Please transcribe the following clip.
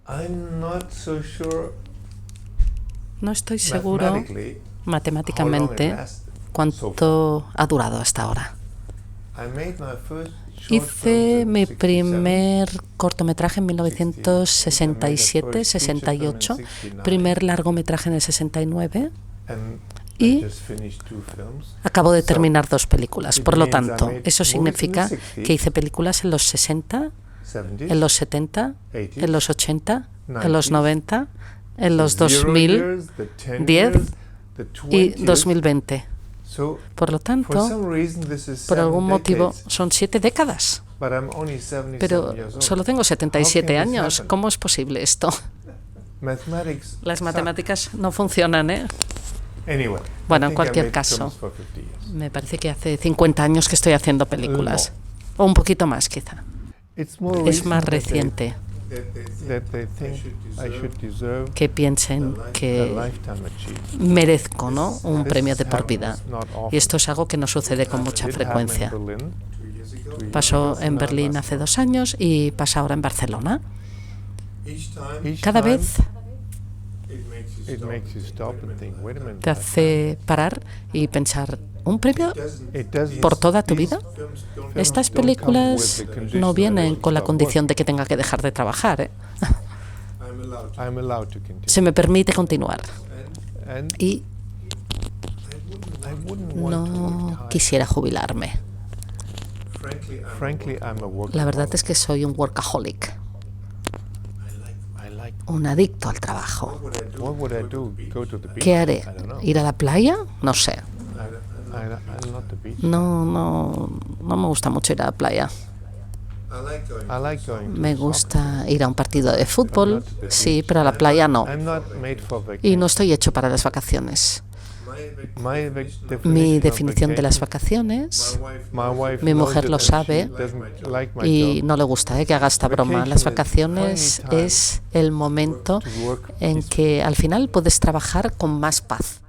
I'm not so sure No estoy seguro mathematically how long it matemáticamente lasted so far. cuánto ha durado hasta ahora. I made my first short Hice films mi in 67, primer cortometraje en 1967-68, primer largometraje en el 69 and I y just finished 2 films. acabo de So, terminar 2 películas. it Por lo means I tanto, made eso movies significa in the 60s, que hice películas en los 60, 70s, en los 70, 80s, en los 80, en los 90s, 90, en los the 0 2000 years, the 10 10 years, the y 20s. 2020. So, Por lo for tanto, some reason, this is por 7 algún motivo, decades, son 7 décadas. but I'm only 77 Pero years old. solo tengo How 77 can this años. happen? ¿Cómo es posible esto? Mathematics Las suck. matemáticas no funcionan, ¿eh? Anyway, Bueno, I en think I cualquier made caso, films for 50 years. me parece que hace 50 años que estoy haciendo películas. O un poquito más, quizá. It's more Es más recent reciente that they think I should deserve que piensen a que lifetime achievement. merezco, ¿no?, un This premio de por vida. happens not often. Y esto es algo que no sucede con mucha It happened in frecuencia. Berlin 2 years Pasó ago, en now Berlín hace 2 años y pasa ahora en Barcelona. Each Cada time vez it makes you stop and think, wait a minute. te hace parar y pensar, ¿un premio It doesn't- por toda tu these vida? films Estas don't come with películas the condition no that I vienen will con la stop condición de que tenga que dejar de trabajar, ¿eh? working. I'm allowed to continue. Se me permite continuar. And Y I wouldn't want to no retire. quisiera jubilarme. Frankly, I'm a workaholic. La verdad es que soy un workaholic, I like. un adicto al trabajo. What would I do? Go to the beach? ¿Qué haré? I don't know. ¿Ir a la playa? No sé. I'm not the beach. No me gusta mucho ir a la playa. I like going to Me soccer. gusta ir a un partido de fútbol, sí, pero a la playa no. I'm not made for Y vacation. no estoy hecho para las vacaciones. Mi definición de las vacaciones, My wife mi knows mujer it lo and she sabe doesn't like my y job. no le gusta que haga esta broma. Las vacaciones es el momento To work en que al final puedes trabajar con más paz.